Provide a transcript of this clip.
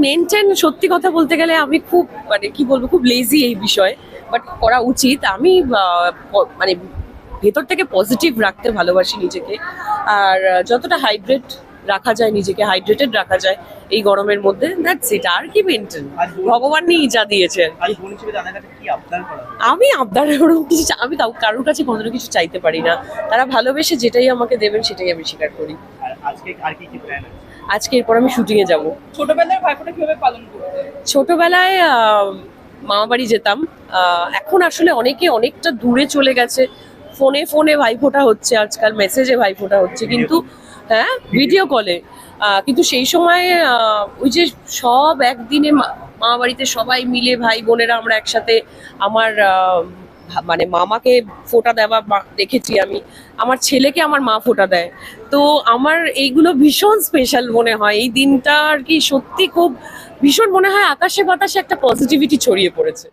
Maintain সত্যি কথা বলতে গেলে আমি খুব মানে কি বলবো খুব লেজি এই বিষয়ে, বাট করা উচিত। আমি মানে ভেতর থেকে পজিটিভ রাখতে ভালোবাসি নিজেকে। আর যতটা রাখা যায়, নিজেকে হাইড্রেটেড রাখা যায় এই গরমের মধ্যে, দ্যাটস ইট। আর কি মেনটেন, ভগবানই যা দিয়েছে আর কি। আমি আবদার ওরকম কিছু আমি তাও কারোর কাছে কোনোদিনও কিছু চাইতে পারি না। তারা ভালোবেসে যেটাই আমাকে দেবেন সেটাই আমি স্বীকার করি। আজকে এরপর আমি শুটিং এ যাব। ছোটবেলায় ভাইফোঁটা কিভাবে পালন করতে? ছোটবেলায় মামা বাড়ি যেতাম। এখন আসলে অনেকে অনেকটা দূরে চলে গেছে, ফোনে ফোনে ভাইফোঁটা হচ্ছে, আজকাল মেসেজে ভাইফোঁটা হচ্ছে, কিন্তু হ্যাঁ ভিডিও কলে। কিন্তু সেই সময় ওই যে সব একদিনে মামা বাড়িতে সবাই মিলে ভাই বোনেরা আমরা একসাথে। আমার মানে মামাকে ফোঁটা দেওয়া দেখেছি আমি, আমার ছেলেকে আমার মা ফোঁটা দেয়। তো আমার এইগুলো ভীষণ স্পেশাল মনে হয়। এই দিনটা আর কি সত্যি খুব ভীষণ মনে হয় আকাশে বাতাসে একটা পজিটিভিটি ছড়িয়ে পড়েছে।